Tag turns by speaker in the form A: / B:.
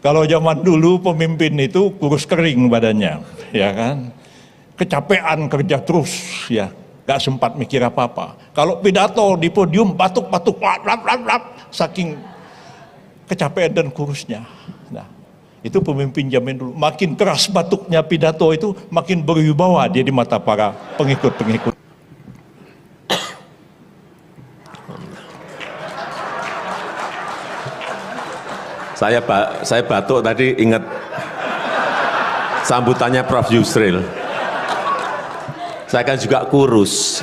A: Kalau zaman dulu pemimpin itu kurus kering badannya, ya kan? Kecapean kerja terus, ya, gak sempat mikir apa-apa. Kalau pidato di podium batuk-batuk, saking kecapean dan kurusnya. Nah, itu pemimpin zaman dulu. Makin keras batuknya pidato itu, makin berwibawa dia di mata para pengikut-pengikut.
B: Saya batuk tadi ingat sambutannya Prof. Yusril. Saya kan juga kurus.